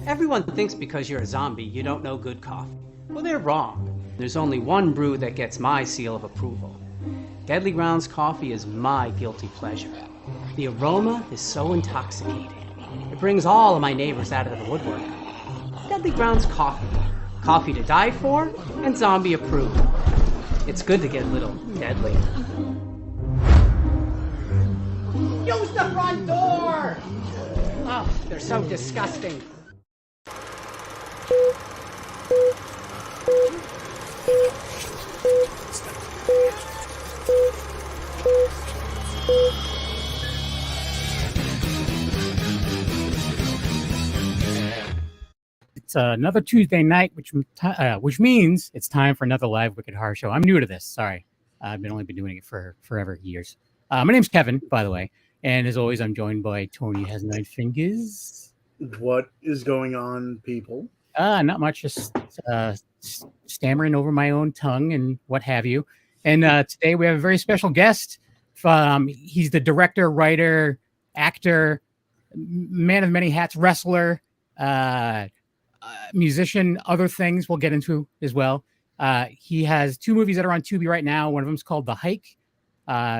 Everyone thinks because you're a zombie, you don't know good coffee. Well, they're wrong. There's only one brew that gets my seal of approval. Deadly Grounds coffee is my guilty pleasure. The aroma is so intoxicating. It brings all of my neighbors out of the woodwork. Deadly Grounds coffee. Coffee to die for and zombie approved. It's good to get a little deadly. Use the front door! Oh, they're so disgusting. It's another Tuesday night, which means it's time for another live Wicked Horror Show. I'm new to this. Sorry. I've only been doing it for forever years. My name's Kevin, by the way. And as always, I'm joined by Tony Has Nine Fingers. What is going on, people? Not much, just stammering over my own tongue and what have you. And today we have a very special guest. He's the director, writer, actor, man of many hats, wrestler, musician, other things we'll get into as well. He has two movies that are on Tubi right now. One of them is called The Hike,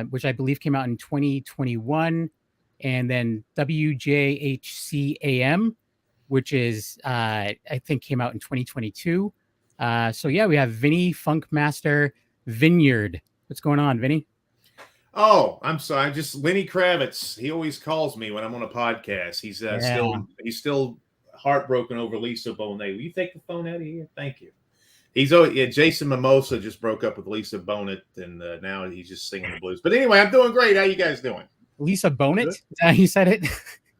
which I believe came out in 2021. And then WJHCAM, which is, I think, came out in 2022. So, yeah, we have Vinnie Funkmaster Vineyard. What's going on, Vinnie? Oh, I'm sorry. Just Lenny Kravitz. He always calls me when I'm on a podcast. He's still heartbroken over Lisa Bonet. Will you take the phone out of here? Thank you. Jason Mimosa just broke up with Lisa Bonet, and now he's just singing the blues. But anyway, I'm doing great. How you guys doing? Lisa Bonet? You said it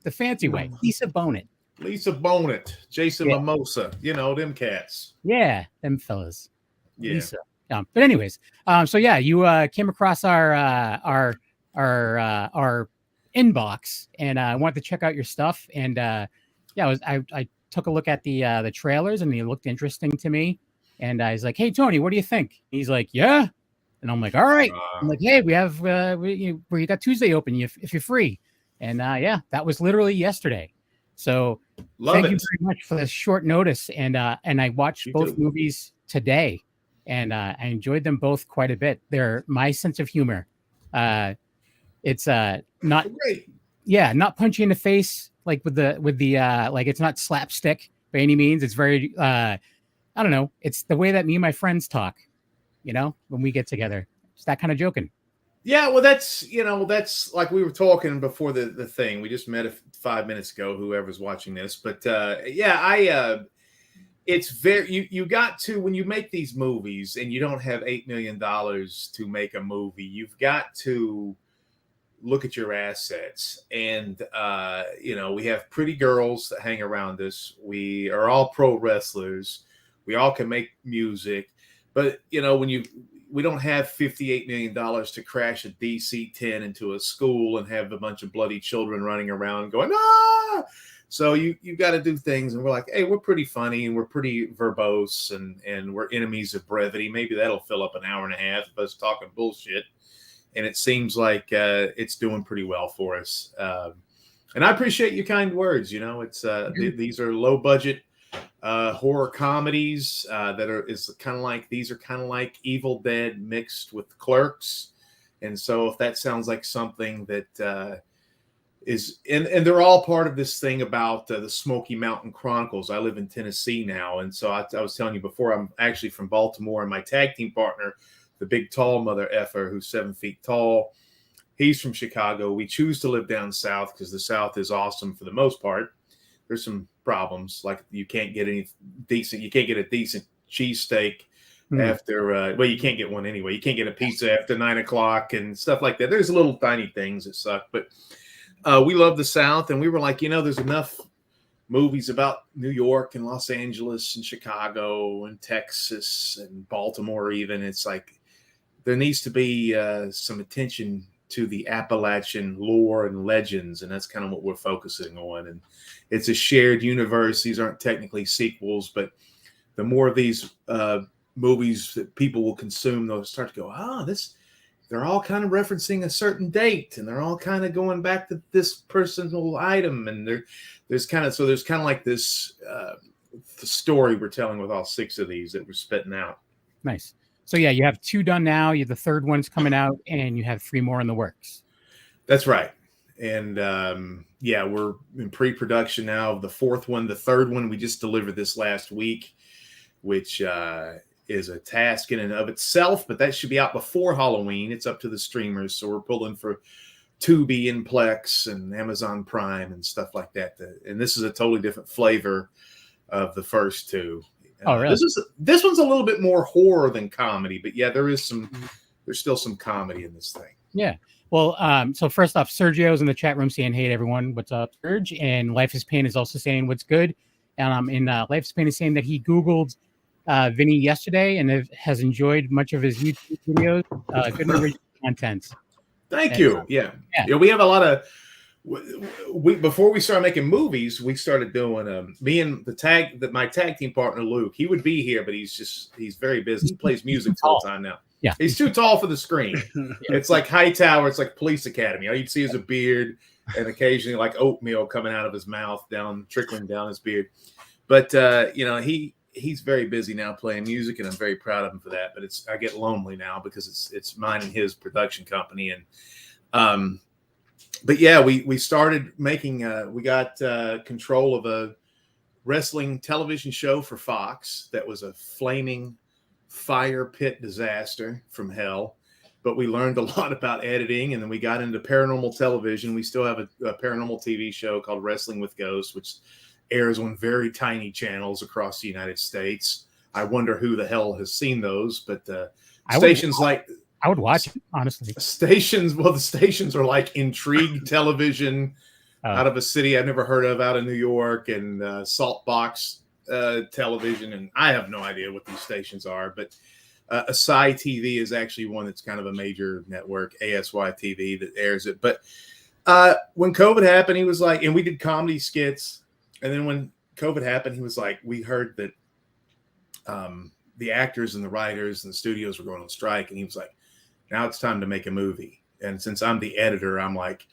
the fancy way. Lisa Bonet. Lisa Bonet, Jason Mimosa. You know, them cats. Yeah, them fellas. Yeah. Lisa. But anyways, so yeah, you came across our inbox, and I wanted to check out your stuff. And I took a look at the trailers, and they looked interesting to me. And I was like, "Hey, Tony, what do you think?" He's like, "Yeah." And I'm like, "All right." I'm like, "Hey, we have we got Tuesday open if you're free." And that was literally yesterday. So thank you very much for the short notice. And I watched both movies today. And I enjoyed them both quite a bit. They're my sense of humor. It's not great. Yeah, not punchy in the face like with the like it's not slapstick by any means. It's very I don't know. It's the way that me and my friends talk, when we get together. It's that kind of joking. Yeah, well, that's like we were talking before the thing. We just met 5 minutes ago, whoever's watching this. But it's very you got to, when you make these movies and you don't have $8 million to make a movie, you've got to look at your assets. And we have pretty girls that hang around us. We are all pro wrestlers. We all can make music, but when we don't have $58 million to crash a DC-10 into a school and have a bunch of bloody children running around going, ah! So you got to do things, and we're like, hey, we're pretty funny and we're pretty verbose, and we're enemies of brevity. Maybe that'll fill up an hour and a half of us talking bullshit. And it seems like it's doing pretty well for us. And I appreciate your kind words. It's these are low budget horror comedies these are kind of like Evil Dead mixed with Clerks. And so if that sounds like something that is, and they're all part of this thing about the Smoky Mountain Chronicles. I live in Tennessee now. And so I was telling you before, I'm actually from Baltimore, and my tag team partner, the big tall mother effer who's 7 feet tall, he's from Chicago. We choose to live down south because the South is awesome for the most part. There's some problems, like you can't get a decent cheesesteak after, you can't get one anyway. You can't get a pizza after 9 o'clock and stuff like that. There's little tiny things that suck, but we love the South. And we were like, there's enough movies about New York and Los Angeles and Chicago and Texas and Baltimore even. It's like there needs to be some attention to the Appalachian lore and legends, and that's kind of what we're focusing on. And it's a shared universe. These aren't technically sequels, but the more of these movies that people will consume, they'll start to go, they're all kind of referencing a certain date, and they're all kind of going back to this personal item, and there's kind of like this the story we're telling with all 6 of these that we're spitting out. Nice. So yeah, you have 2 done now. You the third one's coming out, and you have 3 more in the works. That's right. And yeah, we're in pre-production now of the 4th one. The 3rd one we just delivered this last week, which is a task in and of itself, but that should be out before Halloween. It's up to the streamers, so we're pulling for Tubi and Plex and Amazon Prime and stuff like that. And this is a totally different flavor of the first 2. Oh, really? This one's a little bit more horror than comedy, but yeah, there's still some comedy in this thing. Yeah. Well, so first off, Sergio's in the chat room saying, "Hey everyone, what's up, Serge?" And Life is Pain is also saying, "What's good?" And Life is Pain is saying that he Googled Vinny yesterday and has enjoyed much of his YouTube videos. Good original content. Thank you. Yeah, we have a lot of. Before we started making movies, we started doing me and my tag team partner Luke. He would be here, but he's very busy. He plays music full time now. Yeah, he's too tall for the screen. It's like Hightower. It's like Police Academy. All you'd see is a beard and occasionally like oatmeal coming out of his mouth, trickling down his beard. But he's very busy now playing music, and I'm very proud of him for that. But I get lonely now because it's mine and his production company. And but yeah, we started making. We got control of a wrestling television show for Fox that was a flaming fire pit disaster from hell, but we learned a lot about editing, and then we got into paranormal television. We still have a paranormal TV show called Wrestling with Ghosts, which airs on very tiny channels across the United States. I wonder who the hell has seen those, but I would watch it, honestly. The stations are like Intrigue Television out of a city I've never heard of out of New York, and Saltbox Television, and I have no idea what these stations are, but Asai TV is actually one that's kind of a major network, ASY TV, that airs it. But when COVID happened, he was like, and we did comedy skits, and then when COVID happened, he was like, we heard that the actors and the writers and the studios were going on strike, and he was like, now it's time to make a movie. And since I'm the editor, I'm like,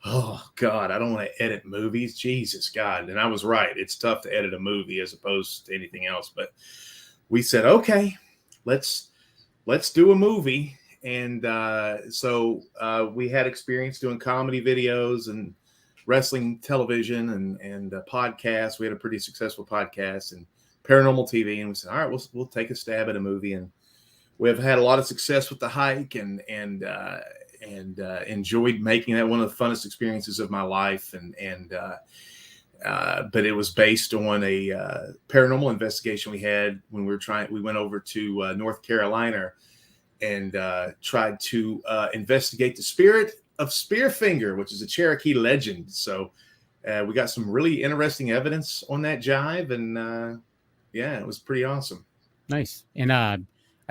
oh God, I don't want to edit movies. Jesus God. And I was right. It's tough to edit a movie as opposed to anything else. But we said, okay, let's do a movie. And so we had experience doing comedy videos and wrestling television and podcasts. We had a pretty successful podcast and paranormal TV. And we said, all right, we'll take a stab at a movie. And we've had a lot of success with The Hike and enjoyed making that one of the funnest experiences of my life. But it was based on a paranormal investigation we had when we went over to North Carolina and tried to investigate the spirit of Spearfinger, which is a Cherokee legend. So we got some really interesting evidence on that jive, and it was pretty awesome. Nice. And I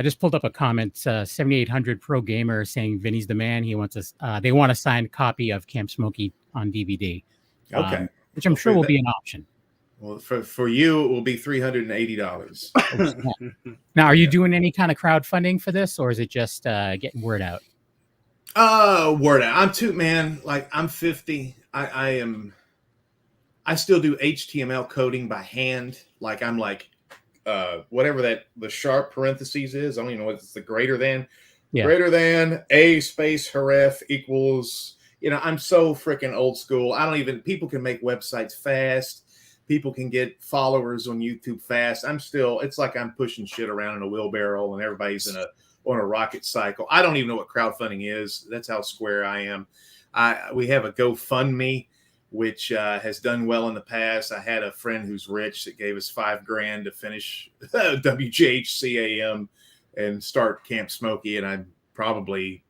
just pulled up a comment, 7800 Pro Gamer saying Vinny's the man. He wants they want a signed copy of Camp Smokey on DVD. Okay. Which I'm sure will be an option. Well, for you, it will be $380. Now, are you doing any kind of crowdfunding for this, or is it just getting word out? Word out. I'm 50. I still do HTML coding by hand. Like I'm like, whatever the sharp parentheses is. I don't even know what it's the greater than a space href equals, I'm so freaking old school. People can make websites fast. People can get followers on YouTube fast. It's like I'm pushing shit around in a wheelbarrow and everybody's on a rocket cycle. I don't even know what crowdfunding is. That's how square I am. We have a GoFundMe, which has done well in the past. I had a friend who's rich that gave us $5,000 to finish WHCAM and start Camp Smokey. And I'm probably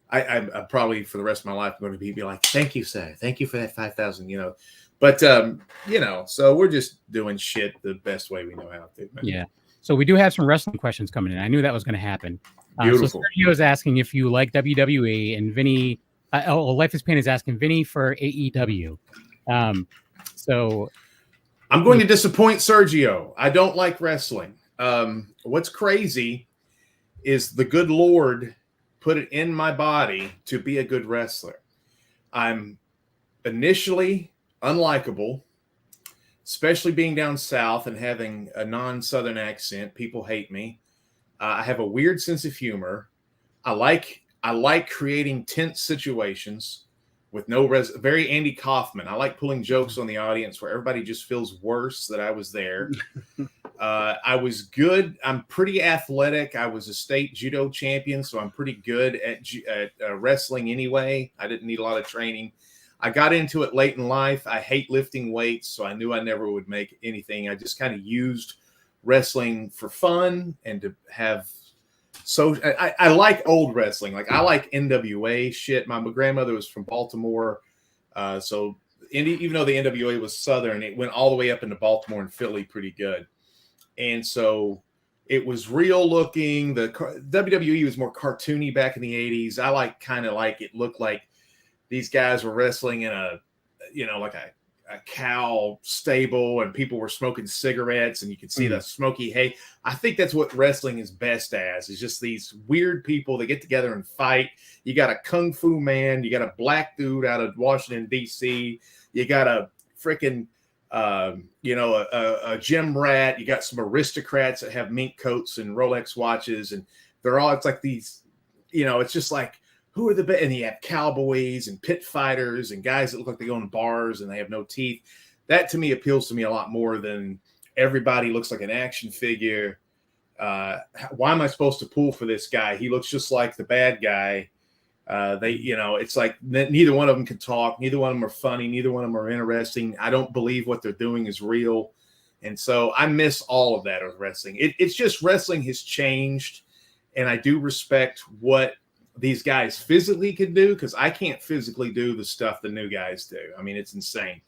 for the rest of my life going to be like, thank you, sir. Thank you for that 5,000, But, so we're just doing shit the best way we know how to. Man. Yeah. So we do have some wrestling questions coming in. I knew that was going to happen. Beautiful. So Sergio is asking if you like WWE, and Vinny, Life is Pain is asking Vinny for AEW. So I'm going to disappoint Sergio. I don't like wrestling. What's crazy is the good Lord put it in my body to be a good wrestler. I'm initially unlikable, especially being down south and having a non-Southern accent. People hate me. I have a weird sense of humor. I like creating tense situations with very Andy Kaufman. I like pulling jokes on the audience where everybody just feels worse that I was there. I was good. I'm pretty athletic. I was a state judo champion, so I'm pretty good at wrestling anyway. I didn't need a lot of training. I got into it late in life. I hate lifting weights, so I knew I never would make anything. I just kind of used wrestling for fun and to have. So I like old wrestling. Like I like NWA shit. My grandmother was from Baltimore. So even though the NWA was Southern, it went all the way up into Baltimore and Philly pretty good. And so it was real looking. The WWE was more cartoony back in the 80s. I kind of like it looked like these guys were wrestling in a cow stable and people were smoking cigarettes and you could see the smoky hay. I think that's what wrestling is best as, is just these weird people that get together and fight. You got a kung fu man, you got a black dude out of Washington, D.C., you got a freaking, a gym rat, you got some aristocrats that have mink coats and Rolex watches, and it's like these, it's just like, who are the best? And you have cowboys and pit fighters and guys that look like they go in bars and they have no teeth. That to me appeals to me a lot more than everybody looks like an action figure. Why am I supposed to pull for this guy? He looks just like the bad guy. It's like neither one of them can talk. Neither one of them are funny. Neither one of them are interesting. I don't believe what they're doing is real. And so I miss all of that with wrestling. It's just wrestling has changed. And I do respect what these guys physically can do, because I can't physically do the stuff the new guys do. I mean, it's insane.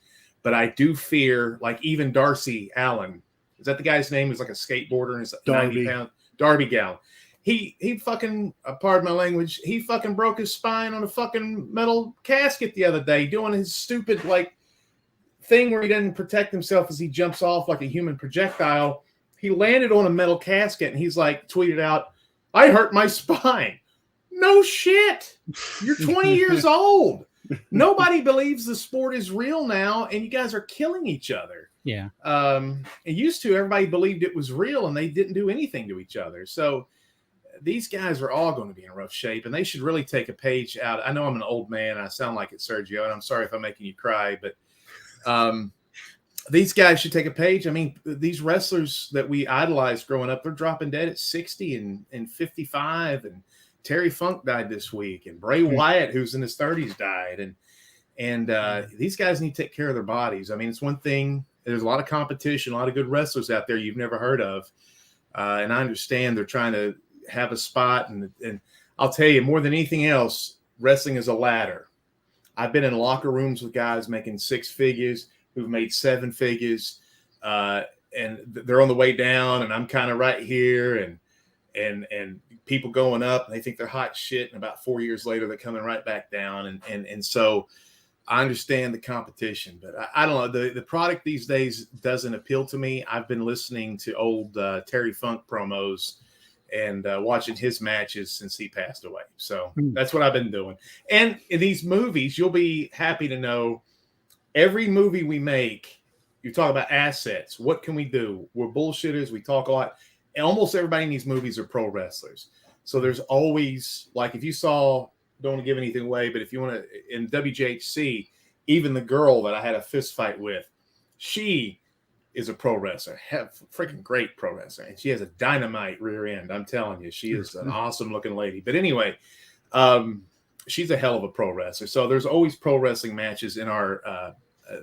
But I do fear, like even Darcy Allen, is that the guy's name? He's like a skateboarder and he's 90 pounds. Darby Gallon. He fucking, pardon my language, he fucking broke his spine on a fucking metal casket the other day doing his stupid like thing where he doesn't protect himself as he jumps off like a human projectile. He landed on a metal casket and he's like tweeted out, "I hurt my spine." No shit. You're 20 years old. Nobody believes the sport is real now, and you guys are killing each other. Yeah. It used to, everybody believed it was real, and they didn't do anything to each other. So these guys are all going to be in rough shape, and they should really take a page out. I know I'm an old man. I sound like it, Sergio, and I'm sorry if I'm making you cry, but these guys should take a page. I mean, these wrestlers that we idolized growing up, they're dropping dead at 60 and 55, and Terry Funk died this week, and Bray Wyatt, who's in his 30s, died. And these guys need to take care of their bodies. I mean, it's one thing. There's a lot of competition, a lot of good wrestlers out there you've never heard of. And I understand they're trying to have a spot. And I'll tell you, more than anything else, wrestling is a ladder. I've been in locker rooms with guys making 6 figures who've made 7 figures. And they're on the way down, and I'm kind of right here. And people going up, and they think they're hot shit, and about 4 years later they're coming right back down, and so I understand the competition, but I don't know, the product these days doesn't appeal to me. I've been listening to old Terry Funk promos and watching his matches since he passed away, so that's what I've been doing. And in these movies, you'll be happy to know, every movie we make, you talk about assets. What can we do? We're bullshitters. We talk a lot. Almost everybody in these movies are pro wrestlers. So there's always, like, if you saw, don't want to give anything away, but if you want to, in WHC, even the girl that I had a fist fight with, she is a pro wrestler, freaking great pro wrestler. And she has a dynamite rear end. I'm telling you, she is an awesome looking lady. But anyway, she's a hell of a pro wrestler. So there's always pro wrestling matches in our,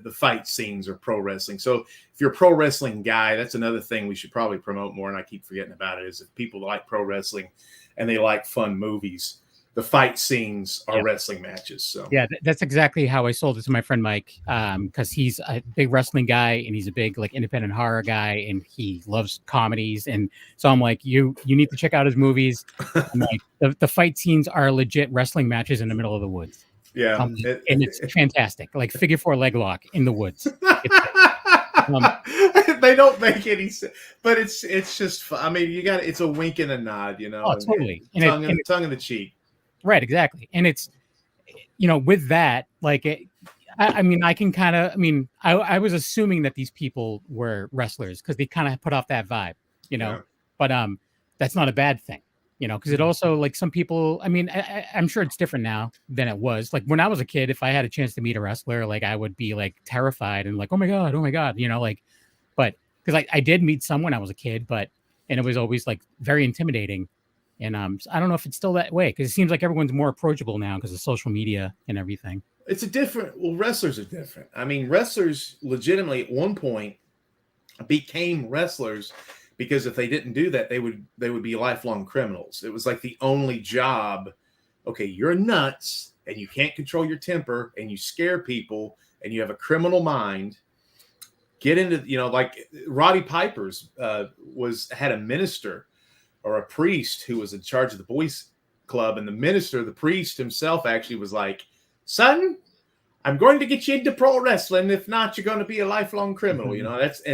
the fight scenes are pro wrestling. So if you're a pro wrestling guy, that's another thing we should probably promote more, and I keep forgetting about it, is if people like pro wrestling and they like fun movies, the fight scenes are wrestling matches. So yeah, that's exactly how I sold it to my friend Mike, because he's a big wrestling guy and he's a big like independent horror guy, and he loves comedies. And so I'm like, you need to check out his movies. I'm like, the fight scenes are legit wrestling matches in the middle of the woods. Yeah, and it's fantastic, like figure 4 leg lock in the woods. They don't make any sense, but it's just. I mean, it's a wink and a nod, you know. Oh, totally. Tongue in the cheek. Right, exactly. And it's, with that, like, I mean, I can kind of, I was assuming that these people were wrestlers because they kind of put off that vibe, Yeah. but that's not a bad thing, because it also, like, some people, I'm sure it's different now than it was. Like, when I was a kid, if I had a chance to meet a wrestler, like, I would be like terrified and like, oh my God, like, but because I did meet someone when I was a kid, and it was always like very intimidating. And so I don't know if it's still that way because it seems like everyone's more approachable now because of social media and everything. It's wrestlers are different. I mean, wrestlers legitimately at one point became wrestlers because if they didn't do that, they would be lifelong criminals. It was like the only job. Okay, you're nuts and you can't control your temper and you scare people and you have a criminal mind. Get into, like Roddy Piper's had a minister or a priest who was in charge of the boys club, and the priest himself actually was like, son, I'm going to get you into pro wrestling. If not, you're going to be a lifelong criminal.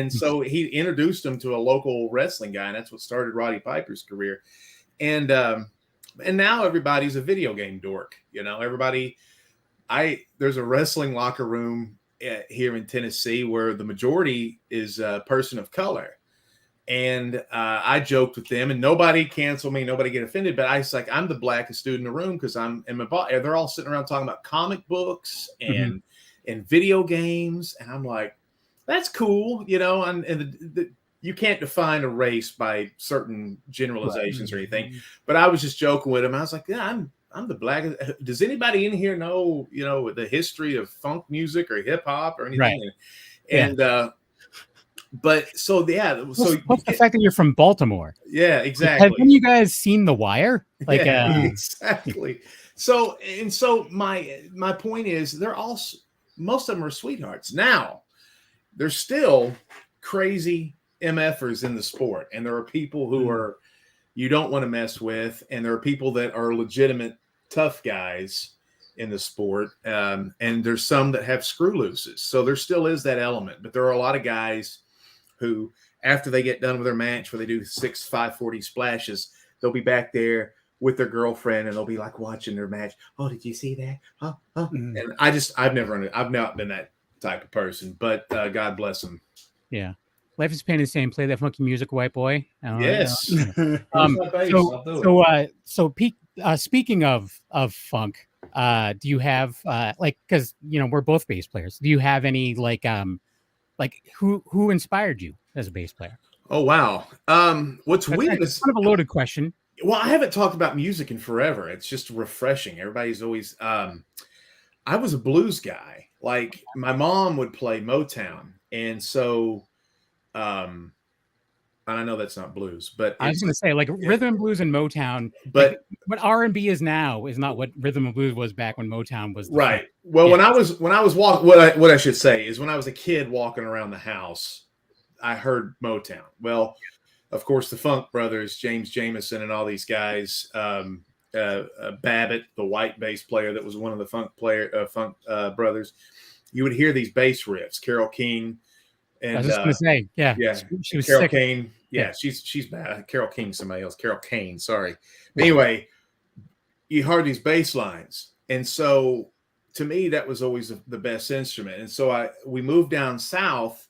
So he introduced him to a local wrestling guy, and that's what started Roddy Piper's career. And now everybody's a video game dork. There's a wrestling locker room here in Tennessee where the majority is a person of color. And I joked with them, and nobody canceled me, nobody get offended. But I was like, I'm the blackest dude in the room because they're all sitting around talking about comic books and video games, and I'm like, that's cool, And you can't define a race by certain generalizations or anything. But I was just joking with him. I was like, yeah, I'm the blackest. Does anybody in here know, the history of funk music or hip hop or anything? Right. And but so yeah, what's the fact that you're from Baltimore? Yeah, exactly. Have you guys seen The Wire? Like, exactly. So my point is, most of them are sweethearts. Now, there's still crazy MFers in the sport, and there are people who are you don't want to mess with, and there are people that are legitimate tough guys in the sport, and there's some that have screw looses. So there still is that element, but there are a lot of guys who, after they get done with their match, where they do 6 540 splashes, they'll be back there with their girlfriend and they'll be like watching their match. Oh, did you see that? Oh. And I've not been that type of person, but God bless them. Yeah. Life is pain and same. Play that funky music, white boy. Yes. Speaking of funk, do you have because we're both bass players. Do you have any who inspired you as a bass player? Oh wow. What's weird is kind of a loaded question. Well, I haven't talked about music in forever. It's just refreshing. Everybody's always I was a blues guy. Like, my mom would play Motown, and so and I know that's not blues, but I was going to say, rhythm and blues and Motown, but what R&B is now is not what rhythm and blues was back when Motown was. Right. Well, when I was walking, what I should say is, when I was a kid walking around the house, I heard Motown. Well, of course, the Funk Brothers, James Jamerson, and all these guys, Babbitt, the white bass player that was one of the Funk Brothers, you would hear these bass riffs. Carole King. And, I was just going to say, yeah, she was Carole sick. Kane. Yeah, she's bad. Carole King, somebody else. Carole Kane, sorry. Anyway, you heard these bass lines, and so to me, that was always the best instrument. And so we moved down south,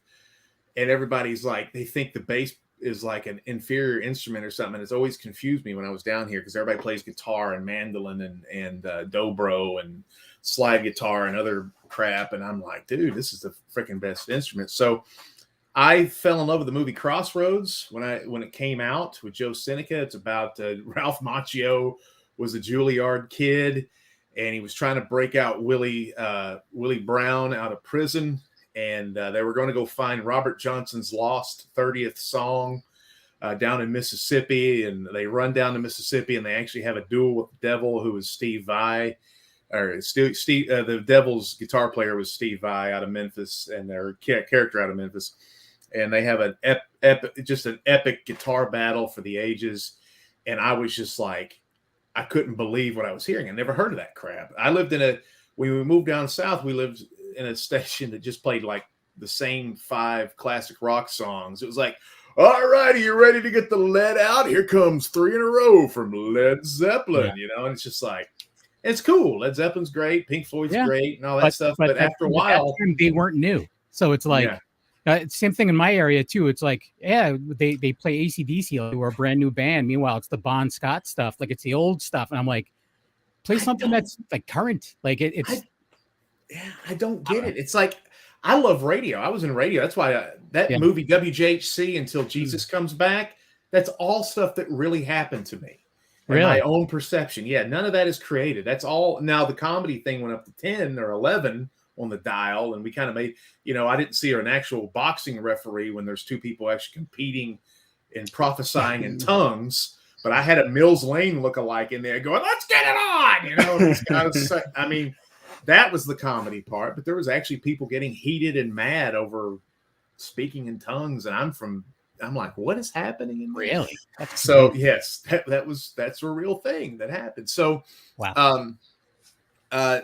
and everybody's like, they think the bass is like an inferior instrument or something. And it's always confused me when I was down here, because everybody plays guitar and mandolin and dobro and slide guitar and other crap. And I'm like, dude, this is the freaking best instrument. So I fell in love with the movie Crossroads when it came out with Joe Seneca. It's about Ralph Macchio was a Juilliard kid, and he was trying to break out Willie Brown out of prison. And they were going to go find Robert Johnson's lost 30th song down in Mississippi. And they run down to Mississippi, and they actually have a duel with the devil, who was Steve Vai. The devil's guitar player was Steve Vai out of Memphis, and their character out of Memphis. And they have an epic guitar battle for the ages. And I was just like, I couldn't believe what I was hearing. I never heard of that crap. When we moved down south, we lived in a station that just played like the same 5 classic rock songs. It was like, all right, are you ready to get the lead out? Here comes 3 in a row from Led Zeppelin, and it's just like, It's cool. Led Zeppelin's great, Pink Floyd's great, and all that stuff. But after a while, they weren't new. So it's like same thing in my area too. It's like, yeah, they play AC/DC, like we're a brand new band. Meanwhile, it's the Bon Scott stuff, like it's the old stuff, and I'm like, play something that's like current. Like I don't get it. It's like, I love radio. I was in radio. That's why movie WHC Until Jesus Comes Back. That's all stuff that really happened to me. Really? My own perception. Yeah, none of that is created. That's all. Now the comedy thing went up to 10 or 11 on the dial, and we kind of made, I didn't see an actual boxing referee when there's two people actually competing and prophesying in tongues. But I had a Mills Lane lookalike in there going, "Let's get it on!" It's kind of, I mean, that was the comedy part. But there was actually people getting heated and mad over speaking in tongues, and I'm like, what is happening in really? So crazy. Yes, that's a real thing that happened. So wow.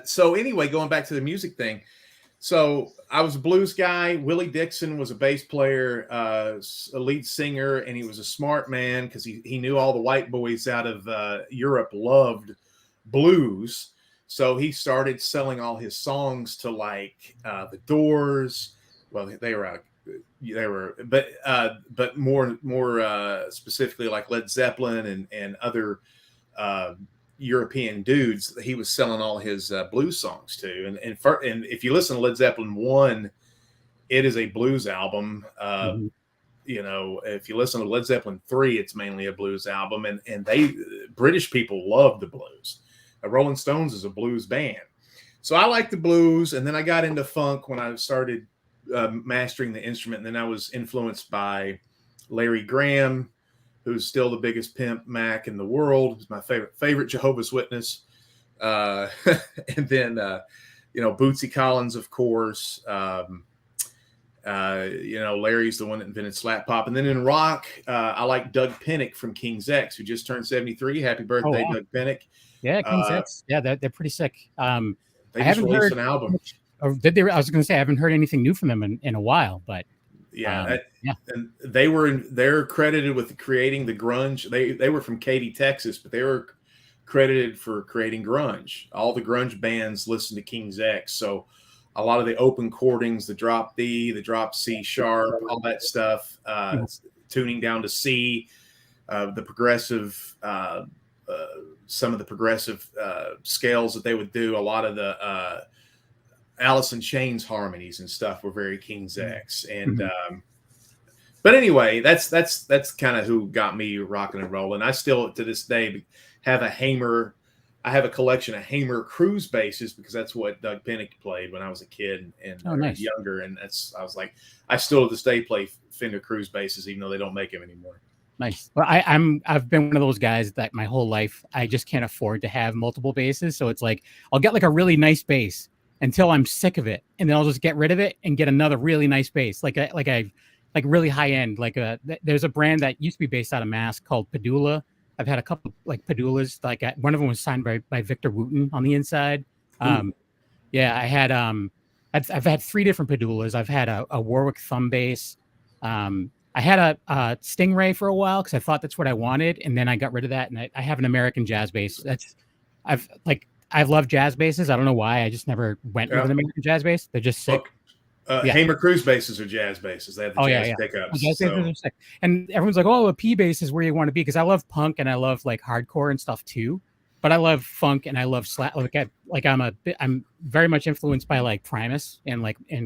So anyway, going back to the music thing. So I was a blues guy. Willie Dixon was a bass player, a lead singer, and he was a smart man because he knew all the white boys out of Europe loved blues. So he started selling all his songs to like the Doors. Well, they were, but more specifically like Led Zeppelin and other European dudes. He was selling all his blues songs to, and if you listen to Led Zeppelin 1, it is a blues album. If you listen to Led Zeppelin 3, it's mainly a blues album, and British people love the blues. Rolling Stones is a blues band, so I like the blues, and then I got into funk when I started mastering the instrument, and then I was influenced by Larry Graham, who's still the biggest pimp Mac in the world. He's my favorite Jehovah's Witness. And then, Bootsy Collins, of course. Larry's the one that invented slap pop. And then in rock, I like Doug Pinnick from King's X, who just turned 73. Happy birthday, Doug Pinnick. Yeah, King's X. Yeah, they're pretty sick. They just released an album. Did they? I was going to say I haven't heard anything new from them in a while, but and they're credited with creating the grunge. They were from Katy, Texas, but they were credited for creating grunge. All the grunge bands listen to King's X, so a lot of the open chordings, the drop D, the drop C sharp, all that stuff, tuning down to C, the progressive, some of the progressive scales that they would do. A lot of the Alice in Chains harmonies and stuff were very King's X. And but anyway, that's kind of who got me rocking and rolling. I still to this day have a Hamer. I have a collection of Hamer cruise basses because that's what Doug Pinnick played when I was a kid and nice. Younger. And I still to this day play Fender cruise basses, even though they don't make them anymore. Nice. Well, I've been one of those guys that my whole life I just can't afford to have multiple basses. So it's like I'll get like a really nice bass until I'm sick of it, and then I'll just get rid of it and get another really nice bass, like really high end. There's a brand that used to be based out of Mass called Padula. I've had a couple like Padulas. Like one of them was signed by Victor Wooten on the inside. I've had 3 different Padulas. I've had a Warwick thumb bass. I had a Stingray for a while because I thought that's what I wanted, and then I got rid of that, and I have an American jazz bass. I love jazz basses. I don't know why. I just never went with an American jazz bass. They're just sick. Hamer cruise basses are jazz basses. They have the jazz pickups. Jazz basses are sick. And everyone's like, "Oh, a P bass is where you want to be," because I love punk and I love like hardcore and stuff too. But I love funk and I love slap. I'm very much influenced by like Primus and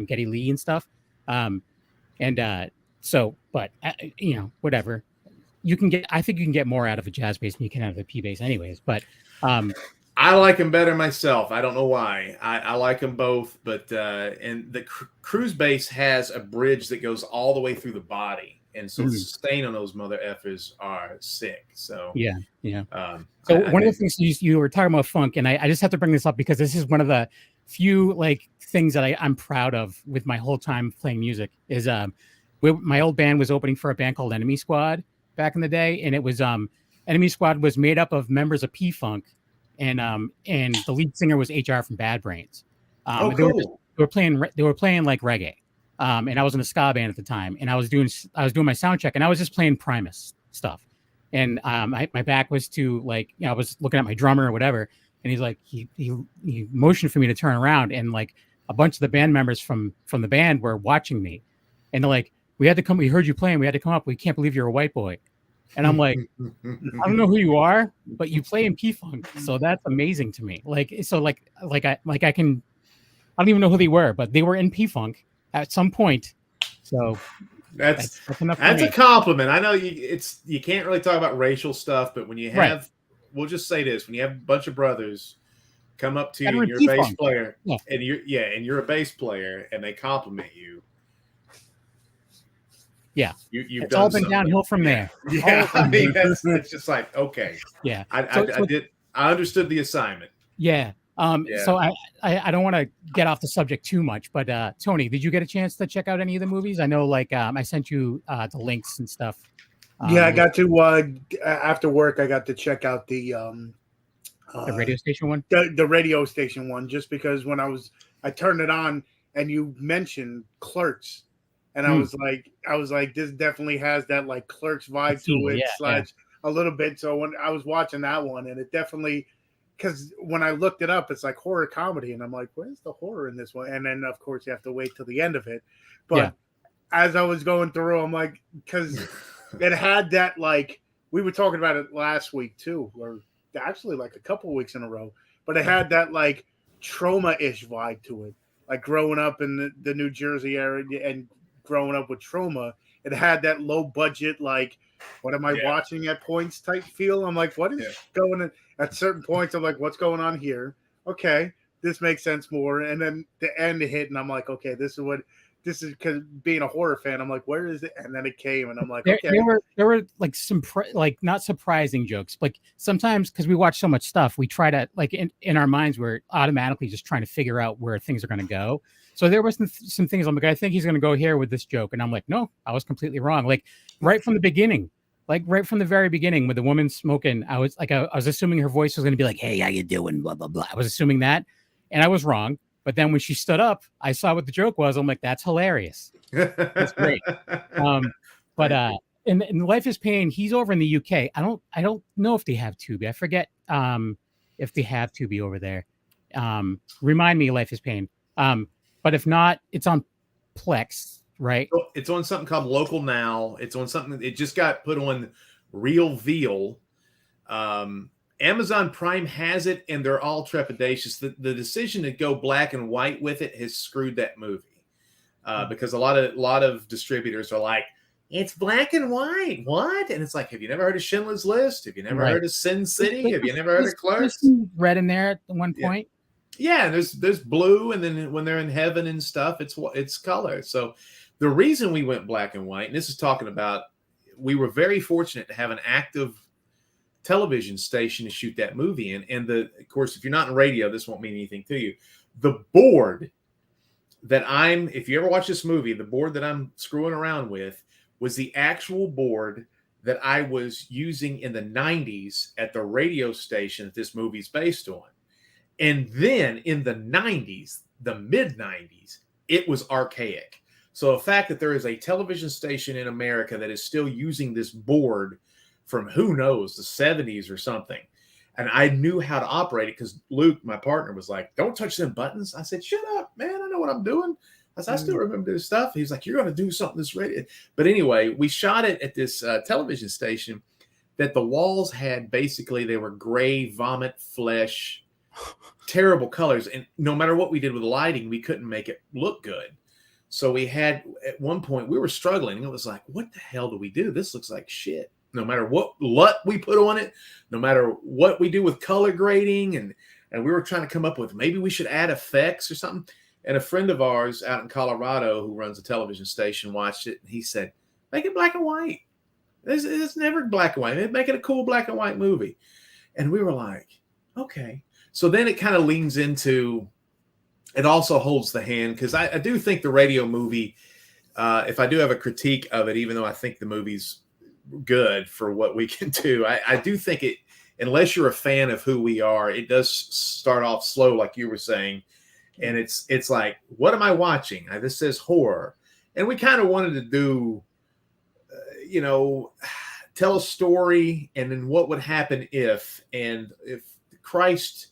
Geddy Lee and stuff. Whatever. I think you can get more out of a jazz bass than you can out of a P bass, anyways. But I like them better myself. I don't know why. I like them both, but and the cruise bass has a bridge that goes all the way through the body, and so the sustain on those mother effers are sick. So yeah. So one of the things you were talking about funk, and I just have to bring this up because this is one of the few like things that I'm proud of with my whole time playing music. Is my old band was opening for a band called Enemy Squad back in the day, and it was Enemy Squad was made up of members of P-Funk. And the lead singer was HR from Bad Brains. Cool. They were playing like reggae. And I was in a ska band at the time, and I was doing my sound check, and I was just playing Primus stuff. And my back was to I was looking at my drummer or whatever, And he's like, he motioned for me to turn around, and like a bunch of the band members from the band were watching me, and they're like, we had to come. We heard you playing. We had to come up. We can't believe you're a white boy. And I'm like, I don't know who you are, but you play in P-Funk, so that's amazing to me. Like, so like I can, I don't even know who they were, but they were in P-Funk at some point. So that's enough for me. a compliment. I know you can't really talk about racial stuff, but when you have, Right. we'll just say this: when you have a bunch of brothers come up to you, and you're a bass P-Funk. player, Yeah. and you're a bass player, and they compliment you. Yeah, You've it's done all been something. downhill from there. Yeah, I mean, it's just like, okay. Yeah, I understood the assignment. Yeah. Yeah. So I don't want to get off the subject too much, but Tony, did you get a chance to check out any of the movies? I know, like, I sent you the links and stuff. Yeah, I got to after work. I got to check out the radio station one. The radio station one, just because when I turned it on and you mentioned Clerks, and I was like, this definitely has that like Clerks vibe to it, a little bit. So when I was watching that one, and it definitely, because when I looked it up, it's like horror comedy, and I'm like, where's the horror in this one? And then of course you have to wait till the end of it. But as I was going through, I'm like, because it had that, like, we were talking about it last week too, or actually like a couple of weeks in a row, but it had that like trauma-ish vibe to it, like growing up in the New Jersey area and growing up with trauma. It had that low budget, like, what am I watching at points type feel. I'm like, what is going on at certain points? I'm like, what's going on here? Okay, this makes sense more. And then the end hit, and I'm like, okay, this is because being a horror fan, I'm like, where is it? And then it came, and I'm like, okay. There were like some like not surprising jokes. Like sometimes, because we watch so much stuff, we try to, like, in our minds, we're automatically just trying to figure out where things are going to go. So there was some things I'm like, I think he's going to go here with this joke, and I'm like, no, I was completely wrong. Like right from the beginning, like right from the very beginning, with the woman smoking, I was assuming her voice was going to be like, hey, how you doing? Blah blah blah. I was assuming that, and I was wrong. But then when she stood up, I saw what the joke was. I'm like, that's hilarious. That's great. But in Life is Pain, he's over in the UK. I don't know if they have Tubi. I forget if they have Tubi over there. Remind me, Life is Pain. But if not, it's on Plex, right? It's on something called Local Now. It's on something. It just got put on Real Veal. Amazon Prime has it, and they're all trepidatious. The decision to go black and white with it has screwed that movie, because a lot of distributors are like, it's black and white. What? And it's like, have you never heard of Schindler's List? Have you never heard of Sin City? Have you never heard of Clerks? Red in there at one point. Yeah, there's blue, and then when they're in heaven and stuff, it's color. So the reason we went black and white, and this is talking about, we were very fortunate to have an active television station to shoot that movie in. And of course, if you're not in radio, this won't mean anything to you. The board that if you ever watch this movie, the board that I'm screwing around with was the actual board that I was using in the 90s at the radio station that this movie's based on. And then in the 90s, the mid 90s, it was archaic. So the fact that there is a television station in America that is still using this board from, who knows, the 70s or something. And I knew how to operate it because Luke, my partner, was like, don't touch them buttons. I said, shut up, man. I know what I'm doing. I said, I still remember this stuff. He's like, you're going to do something this radio. But anyway, we shot it at this television station that the walls had, basically, they were gray, vomit, flesh, terrible colors. And no matter what we did with the lighting, we couldn't make it look good. So we had, at one point, we were struggling. It was like, what the hell do we do? This looks like shit. No matter what we put on it, no matter what we do with color grading, and we were trying to come up with, maybe we should add effects or something. And a friend of ours out in Colorado who runs a television station watched it, and he said, make it black and white. It's never black and white. Make it a cool black and white movie. And we were like, okay. So then it kind of leans into, it also holds the hand, because I do think the radio movie, if I do have a critique of it, even though I think the movie's good for what we can do, I do think it, unless you're a fan of who we are, it does start off slow, like you were saying. And it's like, what am I watching? This says horror. And we kind of wanted to do, tell a story, and then what would happen if Christ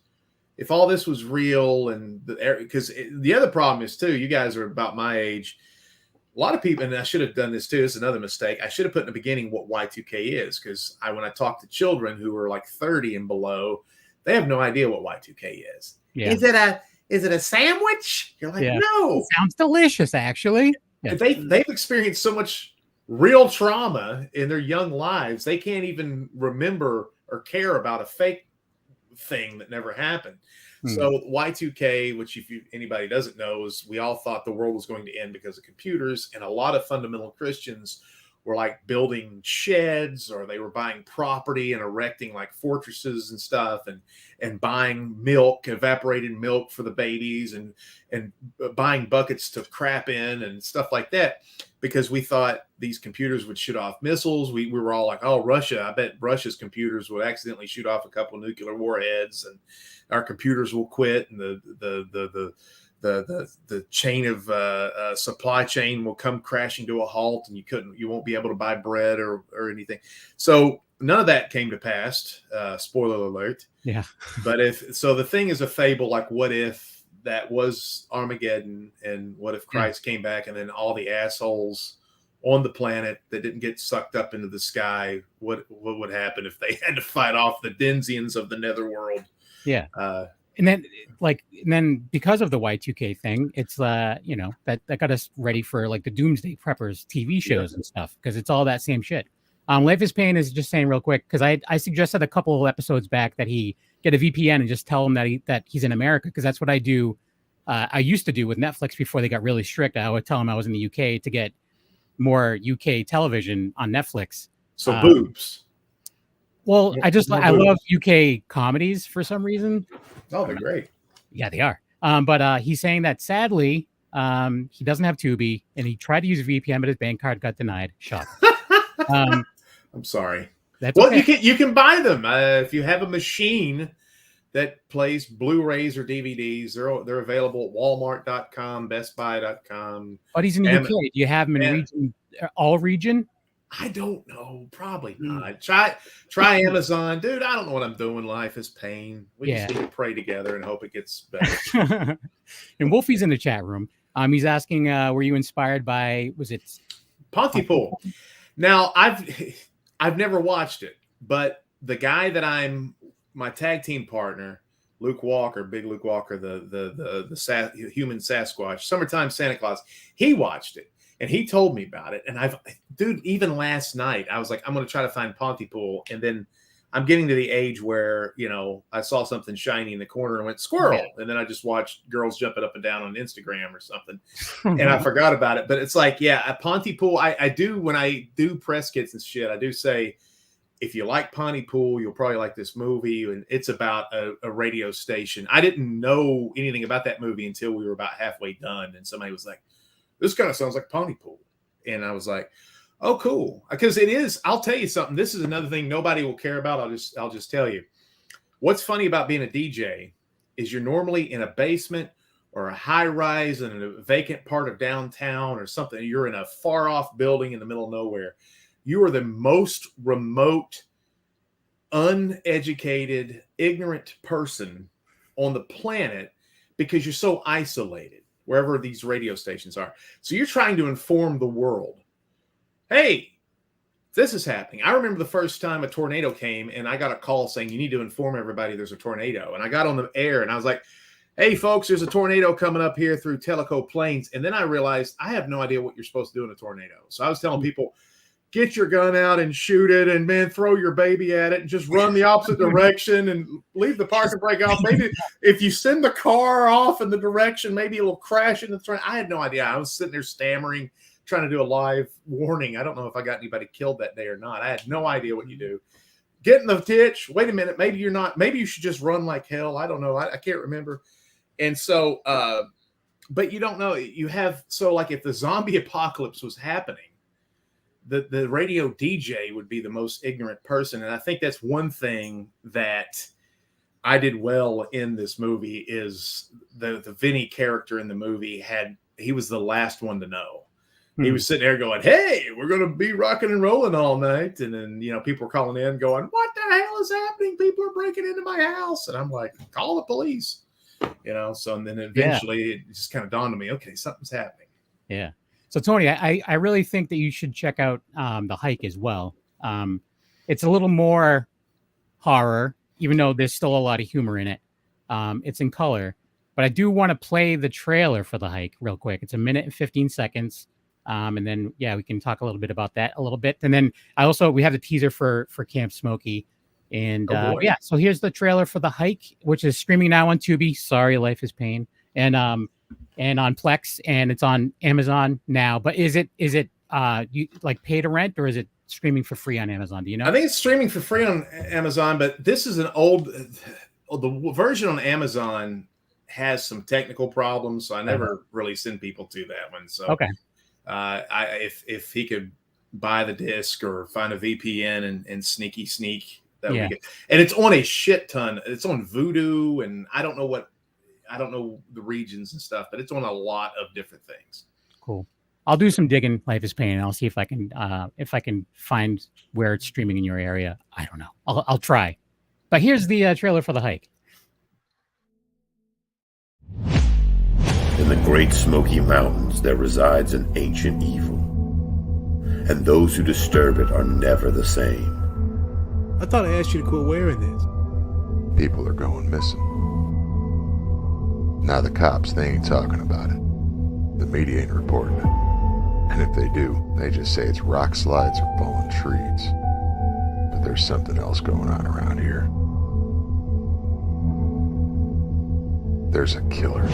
if all this was real, and because the other problem is too, you guys are about my age. A lot of people, and I should have done this too. It's another mistake. I should have put in the beginning what Y2K is, because when I talk to children who are like 30 and below, they have no idea what Y2K is. Yeah. Is it a sandwich? You're like, no. It sounds delicious, actually. Yeah. They've experienced so much real trauma in their young lives, they can't even remember or care about a fake thing that never happened. So Y2K, which if anybody doesn't know, is we all thought the world was going to end because of computers, and a lot of fundamental Christians were like building sheds, or they were buying property and erecting like fortresses and stuff, and buying milk, evaporated milk for the babies, and buying buckets to crap in and stuff like that, because we thought these computers would shoot off missiles. We were all like, oh, Russia, I bet Russia's computers would accidentally shoot off a couple of nuclear warheads, and our computers will quit, and the chain of supply chain will come crashing to a halt, and you won't be able to buy bread or anything. So none of that came to pass. Spoiler alert. Yeah. But the thing is a fable, like what if that was Armageddon, and what if Christ came back, and then all the assholes on the planet that didn't get sucked up into the sky, what would happen if they had to fight off the Denzians of the netherworld? Yeah. And then because of the Y2K thing, it's that got us ready for like the Doomsday Preppers TV shows and stuff, because it's all that same shit. Life is Pain is just saying real quick, because I suggested a couple of episodes back that he get a VPN and just tell him that he's in America, because that's what I do. I used to do with Netflix before they got really strict. I would tell him I was in the UK to get more UK television on Netflix. So boobs. Well, I love UK comedies for some reason. Oh, they're great. Yeah, they are. But he's saying that sadly, he doesn't have Tubi, and he tried to use a VPN, but his bank card got denied. Shock. I'm sorry. That's okay. You can buy them if you have a machine that plays Blu-rays or DVDs. They're available at Walmart.com, BestBuy.com. But he's in the UK. Do you have him in region, all region? I don't know. Probably not. Try Amazon. Dude, I don't know what I'm doing. Life is pain. We just need to pray together and hope it gets better. And Wolfie's in the chat room. He's asking, were you inspired by, was it Pontypool? Now, I've never watched it, but the guy that my tag team partner, Luke Walker, Big Luke Walker, the human Sasquatch, Summertime Santa Claus, he watched it. And he told me about it. And even last night, I was like, I'm going to try to find Pontypool. And then I'm getting to the age where, I saw something shiny in the corner and went squirrel. Yeah. And then I just watched girls jumping up and down on Instagram or something. And I forgot about it. But it's like, a Pontypool. I do, when I do press kits and shit, I do say, if you like Pontypool, you'll probably like this movie. And it's about a radio station. I didn't know anything about that movie until we were about halfway done. And somebody was like, this kind of sounds like Pontypool. And I was like, oh, cool. Because it is. I'll tell you something. This is another thing nobody will care about. I'll just tell you. What's funny about being a DJ is you're normally in a basement or a high rise in a vacant part of downtown or something. You're in a far off building in the middle of nowhere. You are the most remote, uneducated, ignorant person on the planet because you're so isolated wherever these radio stations are. So you're trying to inform the world. Hey, this is happening. I remember the first time a tornado came and I got a call saying, you need to inform everybody there's a tornado. And I got on the air and I was like, hey, folks, there's a tornado coming up here through Tellico Plains. And then I realized I have no idea what you're supposed to do in a tornado. So I was telling people, get your gun out and shoot it, and man, throw your baby at it and just run the opposite direction and leave the parking brake off. Maybe if you send the car off in the direction, maybe it'll crash into the tornado. I had no idea. I was sitting there stammering, trying to do a live warning. I don't know if I got anybody killed that day or not. I had no idea what you do. Get in the ditch. Wait a minute. Maybe you're not. Maybe you should just run like hell. I don't know. I can't remember. And so, but you don't know. Like if the zombie apocalypse was happening, the radio DJ would be the most ignorant person. And I think that's one thing that I did well in this movie is the Vinnie character in the movie he was the last one to know. He was sitting there going, "Hey, we're going to be rocking and rolling all night." And then, people were calling in going, "What the hell is happening? People are breaking into my house." And I'm like, "Call the police." So and then eventually it just kind of dawned on me, okay, something's happening. Yeah. So Tony, I really think that you should check out The Hike as well. It's a little more horror, even though there's still a lot of humor in it. It's in color, but I do want to play the trailer for The Hike real quick. It's 1 minute and 15 seconds. And then, we can talk a little bit about that a little bit. And then we have the teaser for Camp Smokey. And so here's the trailer for The Hike, which is streaming now on Tubi. Sorry, Life is Pain. And on Plex, and it's on Amazon now. But is it you like pay to rent, or is it streaming for free on Amazon? Do you know? I think it's streaming for free on Amazon, but this is the version on Amazon has some technical problems, so I never really send people to that one. So okay, if he could buy the disc or find a VPN and sneak, that would be good. And it's on a shit ton. It's on Vudu, and I don't know the regions and stuff, but it's on a lot of different things. Cool. I'll do some digging, Life is Pain, and I'll see if I can find where it's streaming in your area. I don't know. I'll try. But here's the trailer for The Hike. In the Great Smoky Mountains, there resides an ancient evil, and those who disturb it are never the same. I thought I asked you to quit wearing this. People are going missing. Now the cops, they ain't talking about it. The media ain't reporting it. And if they do, they just say it's rock slides or fallen trees. But there's something else going on around here. There's a killer.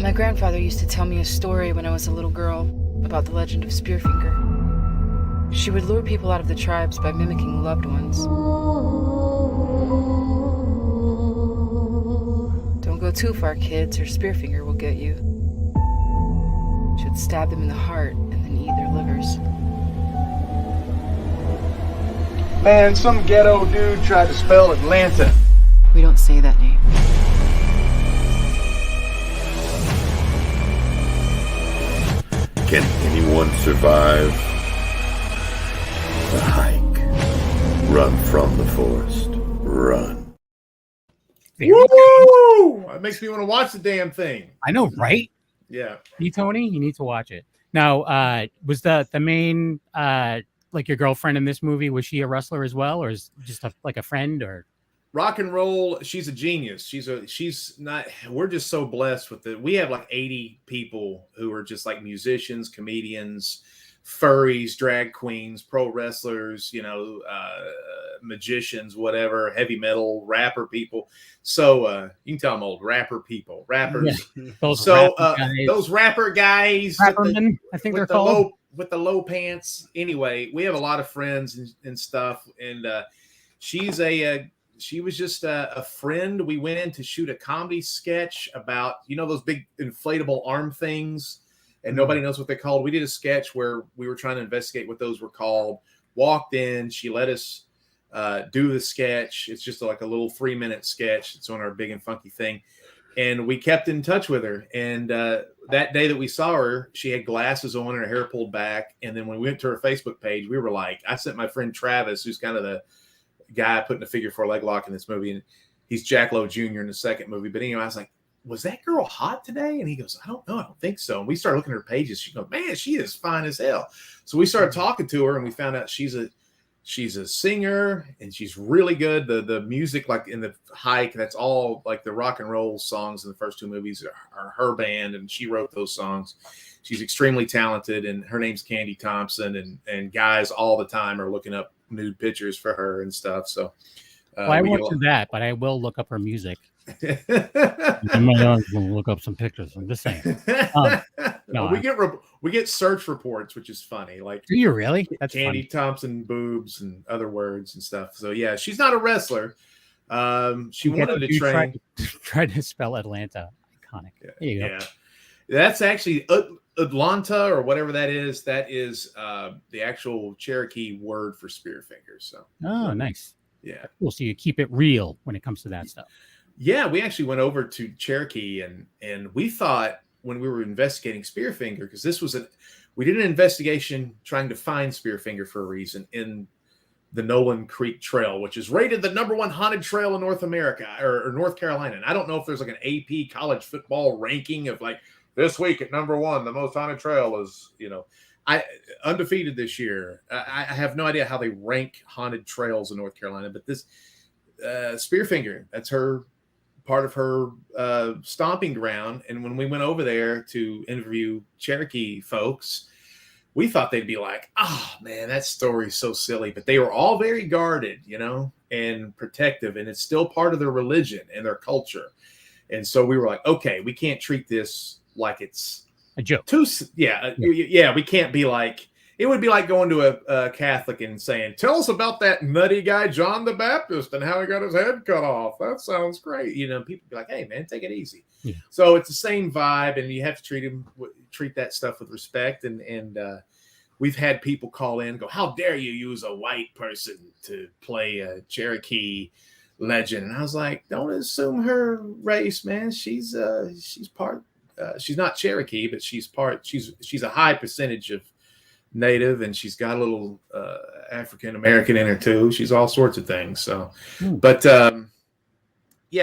My grandfather used to tell me a story when I was a little girl about the legend of Spearfinger. She would lure people out of the tribes by mimicking loved ones. Don't go too far, kids, or Spearfinger will get you. Should stab them in the heart and then eat their livers. Man, some ghetto dude tried to spell Atlanta. We don't say that name. Can anyone survive The Hike? Run from the forest. Run. Woo! It makes me want to watch the damn thing. I know, right? Yeah. You, Tony, you need to watch it. Now, was the main like your girlfriend in this movie? Was she a wrestler as well, or is just like a friend? Or rock and roll? She's a genius. She's not. We're just so blessed with it. We have like 80 people who are just like musicians, comedians, furries, drag queens, pro wrestlers, magicians, whatever, heavy metal, rapper people. So you can tell them old rapper people, rappers. Yeah. Those rapper guys, Rappermen, I think they're called. With the low pants. Anyway, we have a lot of friends and stuff. And she was just a friend. We went in to shoot a comedy sketch about, those big inflatable arm things. And nobody knows what they're called. We did a sketch where we were trying to investigate what those were called. Walked in, she let us do the sketch. It's just like a little 3-minute sketch. It's on our big and funky thing. And we kept in touch with her. And that day that we saw her, she had glasses on and her hair pulled back. And then when we went to her Facebook page, we were like, I sent my friend Travis, who's kind of the guy putting the figure 4 leg lock in this movie. And he's Jack Lowe Jr. in the second movie. But anyway, I was like, was that girl hot today? And he goes, I don't know. I don't think so. And we started looking at her pages. She goes, man, she is fine as hell. So we started talking to her and we found out she's a singer and she's really good. The music, like in The Hike, that's all like the rock and roll songs in the first 2 movies are her band. And she wrote those songs. She's extremely talented and her name's Candy Thompson and guys all the time are looking up nude pictures for her and stuff. So I won't do that, but I will look up her music. I might look up some pictures. I'm just saying. We get search reports, which is funny. Like, do you really? That's Candy funny. Thompson boobs and other words and stuff. So yeah, she's not a wrestler. She wanted to train. Try to spell Atlanta. Iconic. There you go. Yeah, that's actually Atlanta or whatever that is. That is the actual Cherokee word for Spearfinger. So. Oh, nice. Yeah. Cool. So you keep it real when it comes to that stuff. Yeah, we actually went over to Cherokee and we thought when we were investigating Spearfinger, because we did an investigation trying to find Spearfinger for a reason in the Nolan Creek Trail, which is rated the #1 haunted trail in North America or North Carolina. And I don't know if there's like an AP college football ranking of like this week at #1, the most haunted trail is, I undefeated this year. I have no idea how they rank haunted trails in North Carolina, but this Spearfinger, that's part of her stomping ground. And when we went over there to interview Cherokee folks, we thought they'd be like, oh man, that story's so silly, but they were all very guarded, and protective, and it's still part of their religion and their culture. And so we were like, okay, we can't treat this like it's a joke. We can't be like, it would be like going to a Catholic and saying, tell us about that nutty guy, John the Baptist, and how he got his head cut off. That sounds great. People be like, hey man, take it easy. Yeah. So it's the same vibe, and you have to treat that stuff with respect. And we've had people call in and go, how dare you use a white person to play a Cherokee legend? And I was like, don't assume her race, man. She's part, she's not Cherokee, but she's a high percentage of Native, and she's got a little African American in her too. She's all sorts of things. So, but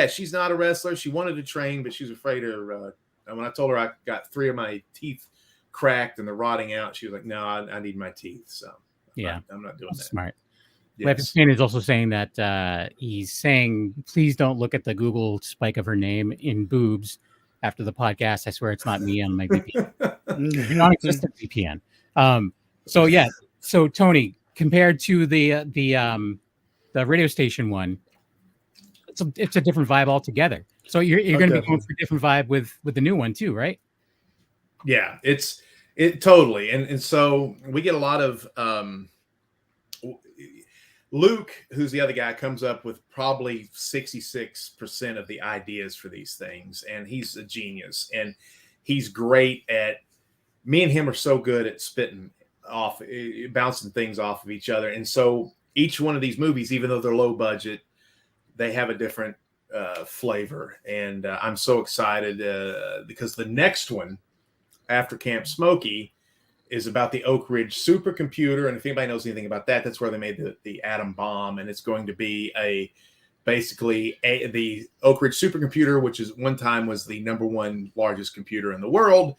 she's not a wrestler. She wanted to train, but she's afraid of. When I told her I got 3 of my teeth cracked and they're rotting out, she was like, "No, I need my teeth." So I'm not doing that. Smart. Yes. Fan is also saying that he's saying, please don't look at the Google spike of her name in boobs after the podcast. I swear it's not me on my VPN. Non-existent VPN. So Tony, compared to the radio station one, it's a different vibe altogether. So you're going to be going for a different vibe with the new one too, right? Yeah, it totally. And so we get a lot of Luke, who's the other guy, comes up with probably 66% of the ideas for these things, and he's a genius, and he's great at. Me and him are so good at spitting off, bouncing things off of each other. And so each one of these movies, even though they're low budget, they have a different flavor. And I'm so excited because the next one after Camp Smokey is about the Oak Ridge supercomputer. And if anybody knows anything about that, that's where they made the atom bomb. And it's going to be the Oak Ridge supercomputer, which is one time was the #1 largest computer in the world.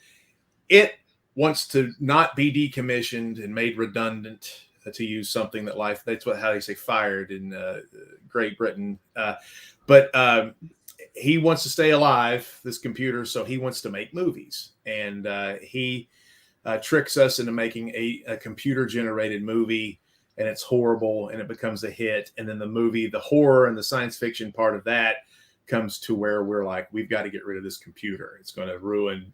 It wants to not be decommissioned and made redundant to use something that how they say fired in Great Britain. But he wants to stay alive, this computer, so he wants to make movies. And he tricks us into making a computer-generated movie, and it's horrible, and it becomes a hit. And then the horror and the science fiction part of that comes to where we're like, we've got to get rid of this computer. It's going to ruin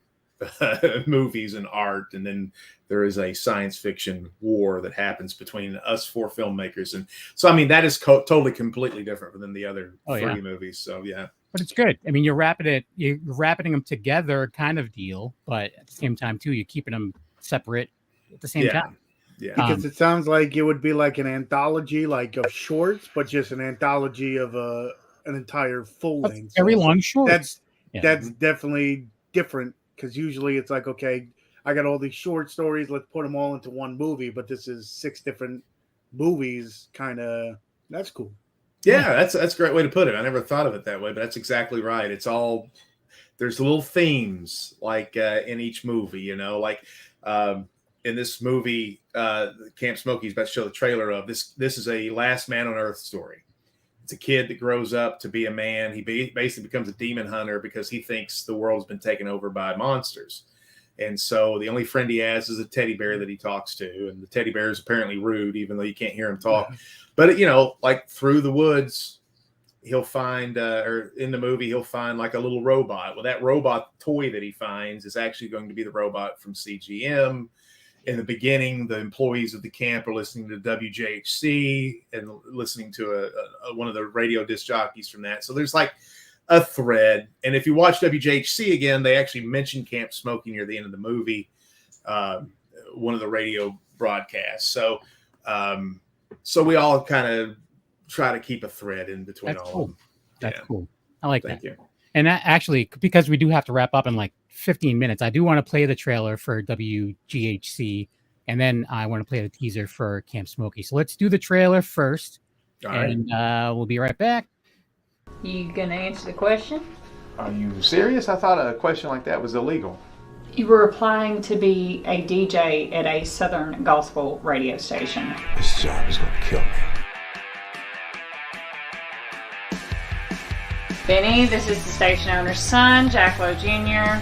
movies and art. And then there is a science fiction war that happens between us 4 filmmakers. And so, I mean, that is totally completely different than the other 3 movies. So, yeah. But it's good. I mean, you're wrapping them together kind of deal, but at the same time, too, you're keeping them separate at the same time. Yeah. Because it sounds like it would be like an anthology, like of shorts, but just an anthology of an entire full length. Very long shorts. That's definitely different. Because usually it's like, okay, I got all these short stories. Let's put them all into one movie. But this is 6 different movies. That's cool. Yeah, that's a great way to put it. I never thought of it that way, but that's exactly right. It's all, there's little themes like in each movie, like in this movie, Camp Smokey is about to show the trailer of this. This is a last man on earth story. It's a kid that grows up to be a man. He basically becomes a demon hunter because he thinks the world's been taken over by monsters. And so the only friend he has is a teddy bear that he talks to. And the teddy bear is apparently rude, even though you can't hear him talk. But, like through the woods, he'll find, or in the movie, he'll find like a little robot. Well, that robot toy that he finds is actually going to be the robot from CGM. In the beginning, the employees of the camp are listening to WHC and listening to one of the radio disc jockeys from that. So there's like a thread. And if you watch WHC again, they actually mention Camp Smokey near the end of the movie, one of the radio broadcasts. So we all kind of try to keep a thread in between all of them. That's cool. I like that. Thank you. And that actually, because we do have to wrap up in like 15 minutes. I do want to play the trailer for WGHC, and then I want to play the teaser for Camp Smokey. So let's do the trailer first, and we'll be right back. You gonna answer the question? Are you serious? I thought a question like that was illegal. You were applying to be a DJ at a Southern gospel radio station. This job is gonna kill me. Vinny, this is the station owner's son, Jack Lowe Jr.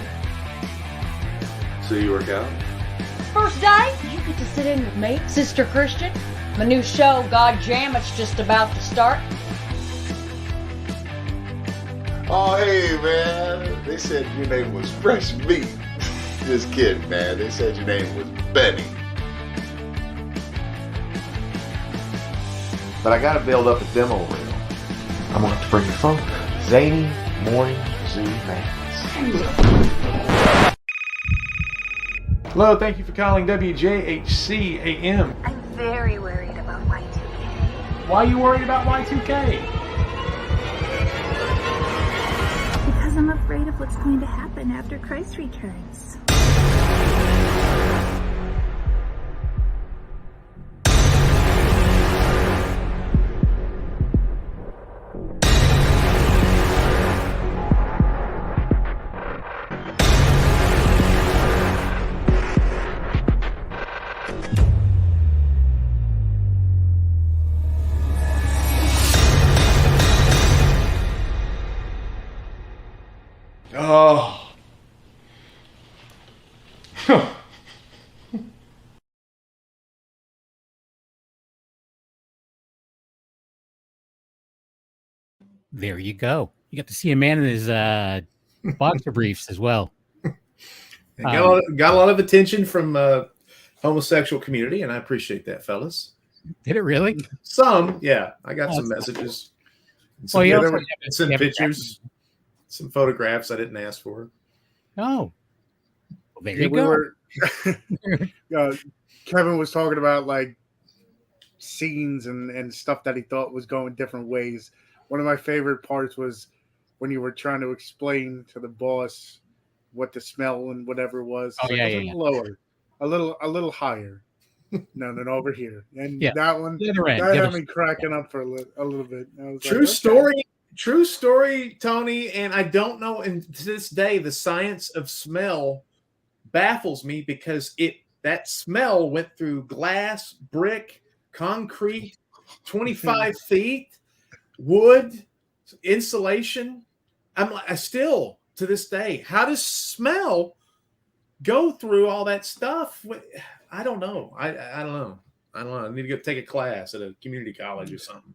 So you work out? First day, you get to sit in with me, Sister Christian. My new show, God Jam, it's just about to start. Oh, hey, man. They said your name was Fresh Meat. Just kidding, man. They said your name was Benny. But I gotta build up a demo reel. I'm gonna have to bring your phone. Zany Morning Zoo Madness. Hello, thank you for calling WJHC AM. I'm very worried about Y2K. Why are you worried about Y2K? Because I'm afraid of what's going to happen after Christ returns. Oh. There you go. You got to see a man in his boxer briefs as well. Got a lot of attention from homosexual community, and I appreciate that, fellas. Did it really? Some, yeah. I got some messages. Some, some pictures, some photographs I didn't ask for. Oh. Well, there you go. Kevin was talking about like scenes and stuff that he thought was going different ways. One of my favorite parts was when you were trying to explain to the boss what the smell and whatever was. Oh, like, yeah. Lower, a little higher. No, over here. And that one, that had me cracking up for a little bit. I was True story, Tony. And I don't know, and to this day, the science of smell baffles me because that smell went through glass, brick, concrete, 25 feet. Wood, insulation. I still to this day, how does smell go through all that stuff? I don't know. I don't know. I need to go take a class at a community college or something.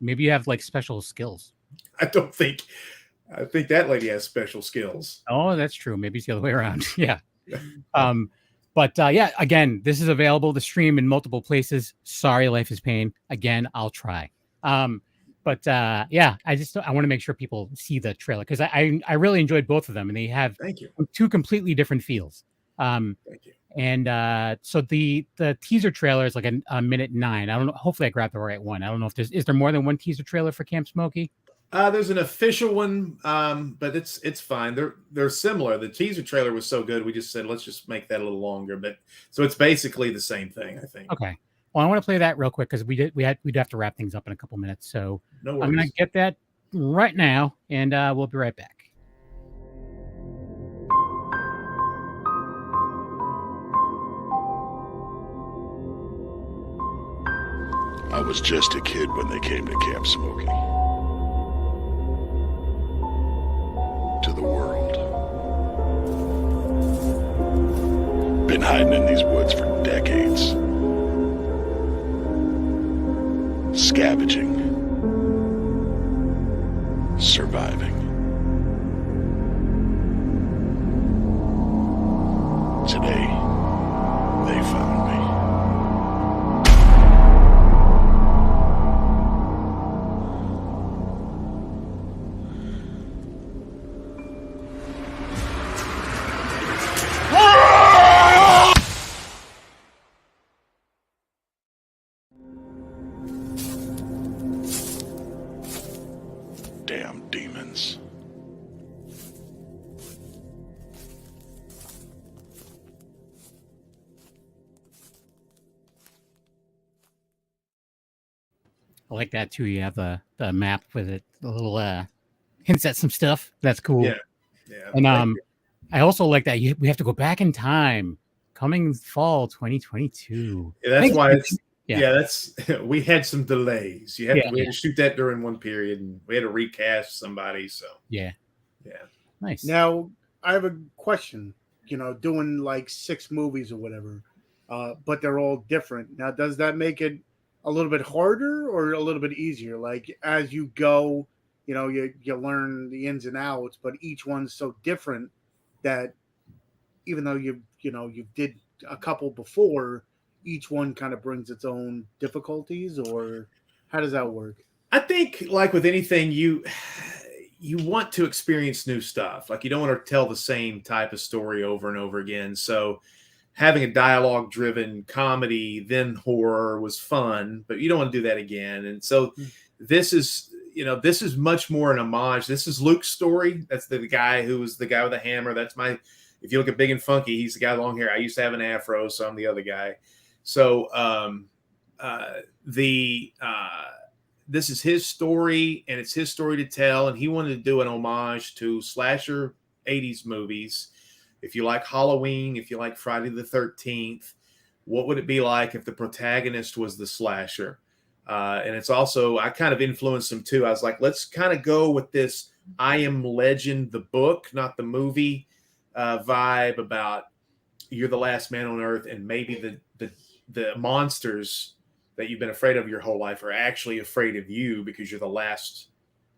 Maybe you have like special skills. I think that lady has special skills. Oh, that's true. Maybe it's the other way around. Yeah. But again, this is available to stream in multiple places. Sorry, Life is Pain. Again, I'll try. But I want to make sure people see the trailer because I really enjoyed both of them, and they have two completely different feels. Thank you. And so the teaser trailer is like a minute 9. I don't know. Hopefully, I grabbed the right one. I don't know if is there more than one teaser trailer for Camp Smokey? There's an official one, but it's fine. They're similar. The teaser trailer was so good, we just said let's just make that a little longer. But so it's basically the same thing, I think. Okay. Well, I want to play that real quick because we'd have to wrap things up in a couple minutes. So no I'm going to get that right now, and we'll be right back. I was just a kid when they came to Camp Smokey. To the world. Been hiding in these woods for decades. Scavenging. Surviving. Today, they found me. Damn demons. I like that too. You have the map with it, the little hints at some stuff. That's cool. Yeah. And I also like that we have to go back in time. Coming fall 2022. Yeah, that's why it's that's we had some delays. We had Yeah. to shoot that during one period, and we had to recast somebody. So yeah. Nice. Now, I have a question. Doing like 6 movies or whatever, but they're all different. Now, does that make it a little bit harder or a little bit easier? Like as you go, you learn the ins and outs, but each one's so different that even though you did a couple before, each one kind of brings its own difficulties, or how does that work? I think, like with anything, you want to experience new stuff. Like you don't want to tell the same type of story over and over again. So having a dialogue-driven comedy, then horror was fun, but you don't want to do that again. And so this is much more an homage. This is Luke's story. That's the guy who was the guy with the hammer. That's if you look at Big and Funky, he's the guy with long hair. I used to have an afro, so I'm the other guy. So this is his story, and it's his story to tell. And he wanted to do an homage to slasher 80s movies. If you like Halloween, if you like Friday the 13th, what would it be like if the protagonist was the slasher? And it's also, I kind of influenced him too. I was like, let's kind of go with this I Am Legend, the book, not the movie vibe about you're the last man on earth, and maybe the monsters that you've been afraid of your whole life are actually afraid of you because you're the last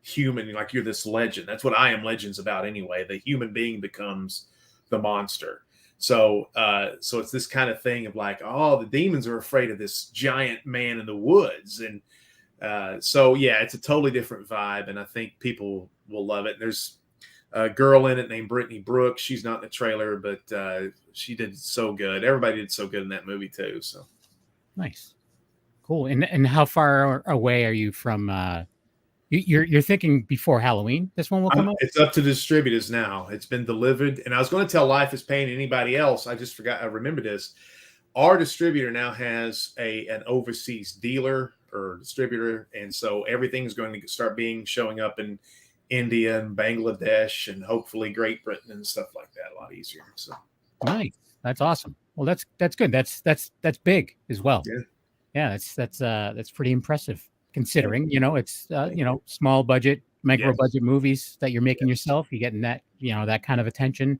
human. Like you're this legend. That's what I Am Legend's about anyway. The human being becomes the monster. So it's this kind of thing of like, oh, the demons are afraid of this giant man in the woods. And it's a totally different vibe. And I think people will love it. There's a girl in it named Brittany Brooks. She's not in the trailer, but she did so good. Everybody did so good in that movie too. So nice. Cool. And how far away are you from you're thinking before Halloween this one will come out? It's up to distributors now. It's been delivered. And I was going to tell Life is Pain anybody else. I just forgot. I remember this. Our distributor now has an overseas dealer or distributor. And so everything's going to start showing up in India and Bangladesh and hopefully Great Britain and stuff like that a lot easier. So nice. That's awesome. Well, that's good. That's big as well. Yeah, that's pretty impressive considering, it's small budget, micro budget movies that you're making yourself. You're getting that, that kind of attention,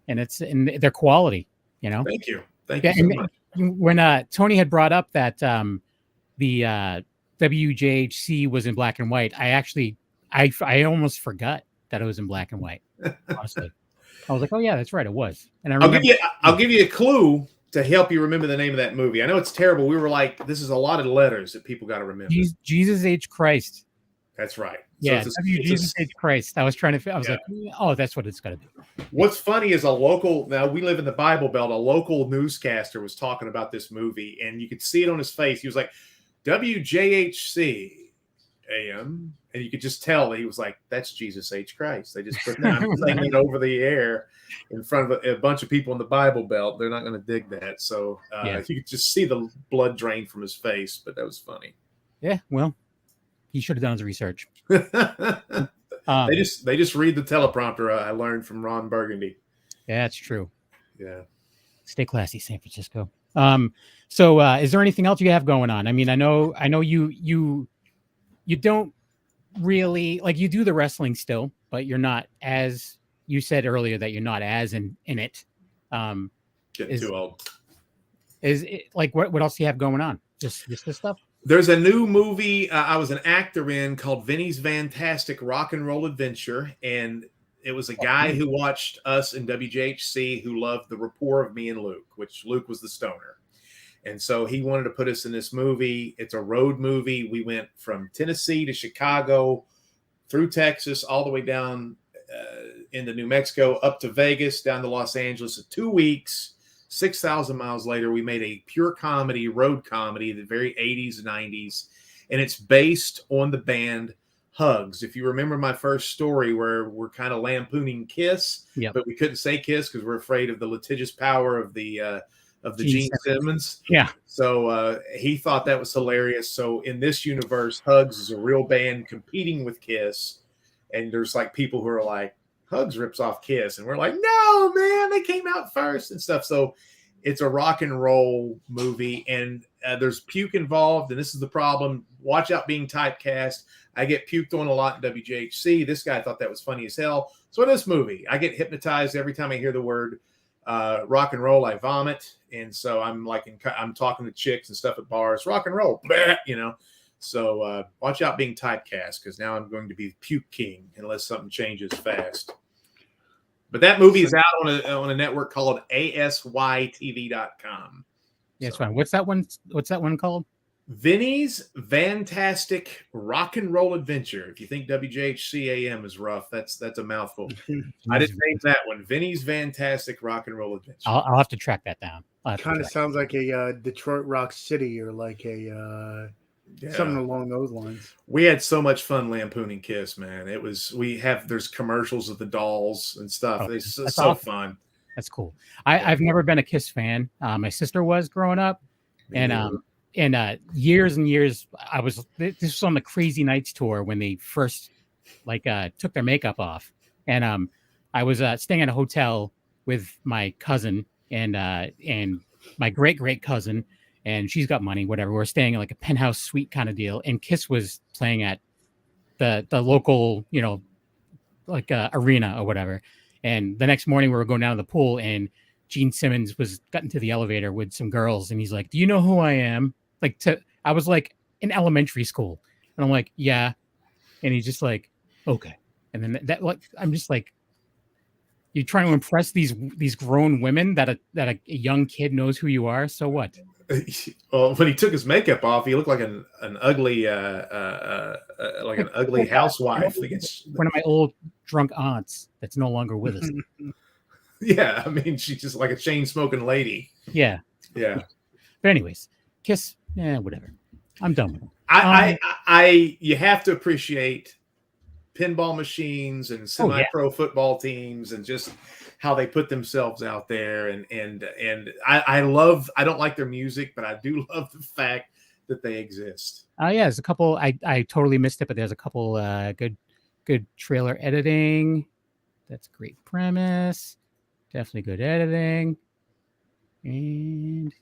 and it's in their quality, Thank you. Thank you so much. When Tony had brought up that the WJHC was in black and white, I almost forgot that it was in black and white. Honestly, I was like, oh yeah, that's right, it was. And I'll give you a clue to help you remember the name of that movie. I know it's terrible. We were like, this is a lot of letters that people got to remember. Jesus H. Christ. That's right. Yeah, Jesus H. Christ. I was trying to. I was like, oh, that's what it's got to be. What's funny is now we live in the Bible Belt. A local newscaster was talking about this movie, and you could see it on his face. He was like, WJHC AM. And you could just tell that he was like, that's Jesus H. Christ. They just put that saying it over the air in front of a bunch of people in the Bible Belt. They're not going to dig that. So you could just see the blood drain from his face, but that was funny. Yeah, well, he should have done his research. They just read the teleprompter I learned from Ron Burgundy. Yeah, that's true. Yeah. Stay classy, San Francisco. So is there anything else you have going on? I mean, I know you don't really, like, you do the wrestling still, but you're not, as you said earlier, that you're not as in it. Getting too old. Is it like what else do you have going on? Just this stuff? There's a new movie I was an actor in called Vinnie's Fantastic Rock and Roll Adventure, and it was a guy who watched us in WJHC who loved the rapport of me and Luke, which Luke was the stoner. And so he wanted to put us in this movie. It's a road movie. We went from Tennessee to Chicago, through Texas, all the way down into New Mexico, up to Vegas, down to Los Angeles. In 2 weeks, 6,000 miles later, we made a pure comedy, road comedy, the very 80s, 90s. And it's based on the band Hugs. If you remember my first story where we're kind of lampooning Kiss, but we couldn't say Kiss because we're afraid of the litigious power of the of the Gene Simmons. Yeah. So he thought that was hilarious. So in this universe, Hugs is a real band competing with Kiss. And there's like people who are like, Hugs rips off Kiss. And we're like, no, man, they came out first and stuff. So it's a rock and roll movie. And there's puke involved. And this is the problem. Watch out being typecast. I get puked on a lot in WHC. This guy thought that was funny as hell. So in this movie, I get hypnotized every time I hear the word rock and roll. I vomit. And so I'm talking to chicks and stuff at bars, rock and roll, you know. So watch out being typecast, because now I'm going to be puke king unless something changes fast. But that movie is out on a network called ASYTV.com. Yeah, it's fine. What's that one called? Vinnie's Fantastic Rock and Roll Adventure. If you think WJHC AM is rough, that's a mouthful. I didn't name that one. Vinnie's Fantastic Rock and Roll Adventure. I'll have to track that down. Kind of sounds like a Detroit Rock City, or like a something along those lines. We had so much fun lampooning Kiss, man. There's commercials of the dolls and stuff. Oh, It's so awesome. fun. That's cool. I've never been a Kiss fan. My sister was growing up, and years and years. This was on the Crazy Nights tour when they first took their makeup off, and I was staying at a hotel with my cousin and my great cousin, and she's got money, whatever. We're staying in like a penthouse suite kind of deal, and Kiss was playing at the local, arena or whatever. And the next morning we were going down to the pool, and Gene Simmons got into the elevator with some girls, and he's like, "Do you know who I am?" I was like in elementary school, and I'm like, "Yeah," and he's just like, "Okay," and then I'm just like, you're trying to impress these grown women that a young kid knows who you are. So what? Well, when he took his makeup off, he looked like an ugly housewife. One of my old drunk aunts that's no longer with us. Yeah, I mean, she's just like a chain smoking lady. Yeah. But anyways, Kiss, whatever. I'm done with them. You have to appreciate pinball machines and semi-pro football teams and just how they put themselves out there. And I don't like their music, but I do love the fact that they exist. There's a couple, I totally missed it, but there's a couple good trailer editing. That's a great premise. Definitely good editing. And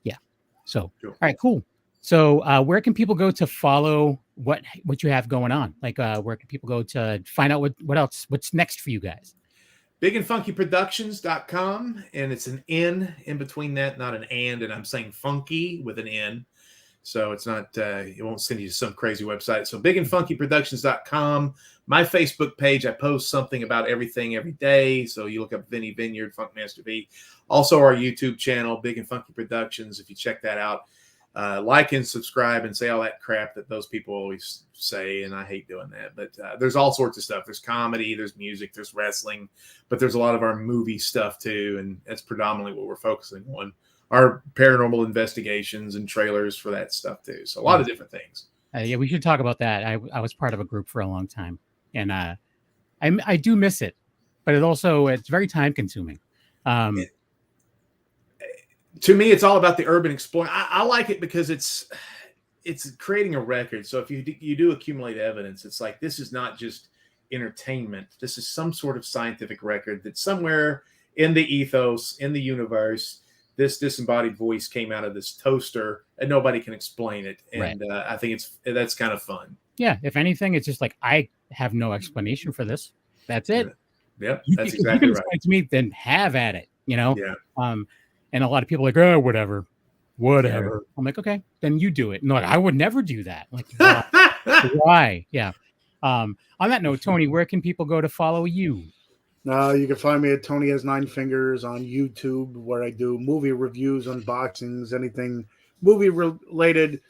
so, Sure. All right, cool. So where can people go to follow what you have going on? Where can people go to find out what's next for you guys? bigandfunkyproductions.com, and it's an N in between that, not an and I'm saying funky with an N. So it's not, it won't send you to some crazy website. So bigandfunkyproductions.com. My Facebook page, I post something about everything every day. So you look up Vinnie Vineyard, Funkmaster V. Also our YouTube channel, Big and Funky Productions. If you check that out, like and subscribe and say all that crap that those people always say, and I hate doing that. But there's all sorts of stuff. There's comedy, there's music, there's wrestling, but there's a lot of our movie stuff too, and that's predominantly what we're focusing on. Our paranormal investigations and trailers for that stuff too. So a lot of different things. We should talk about that. I was part of a group for a long time, and I do miss it, but it's very time consuming. To me, it's all about the urban exploring. I like it because it's creating a record. So if you do accumulate evidence, it's like, this is not just entertainment. This is some sort of scientific record that somewhere in the ethos, in the universe, this disembodied voice came out of this toaster and nobody can explain it. And I think that's kind of fun. Yeah. If anything, it's just like, I have no explanation for this. That's it. Yeah. If That's exactly you can right. explain to me, then have at it, Yeah. And a lot of people are like, oh, whatever. I'm like, okay, then you do it. And like, I would never do that. Like, why? Yeah. On that note, Tony, where can people go to follow you? You can find me at Tony Has Nine Fingers on YouTube, where I do movie reviews, unboxings, anything movie related.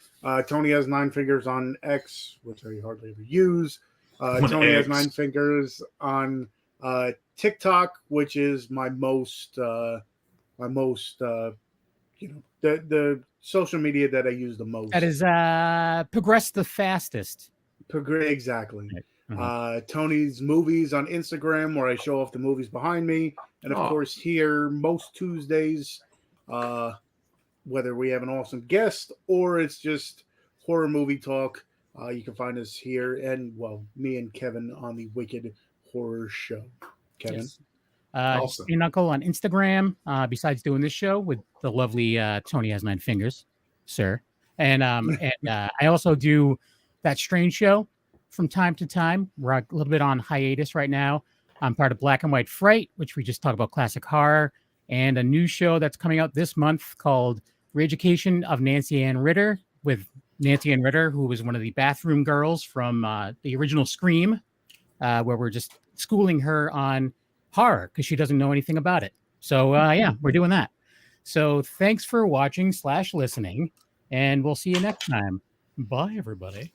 Tony Has Nine Fingers on X, which I hardly ever use. Tony Has Nine Fingers on TikTok, which is my most the social media that I use the most. That is progressed the fastest. Exactly. Right. Tony's Movies on Instagram, where I show off the movies behind me, and of course here most Tuesdays, whether we have an awesome guest or it's just horror movie talk. You can find us here and, well, me and Kevin on the Wicked Horror Show. Kevin? Yes. Awesome. Your Uncle on Instagram, besides doing this show with the lovely Tony Has Nine Fingers, sir. And I also do That Strange Show from time to time. We're a little bit on hiatus right now. I'm part of Black and White Fright, which we just talk about classic horror, and a new show that's coming out this month called Re-Education of Nancy Ann Ritter, with Nancy Ann Ritter, who was one of the bathroom girls from the original Scream, where we're just schooling her on horror because she doesn't know anything about it. So yeah, we're doing that. So thanks for watching / listening, and we'll see you next time. Bye, everybody.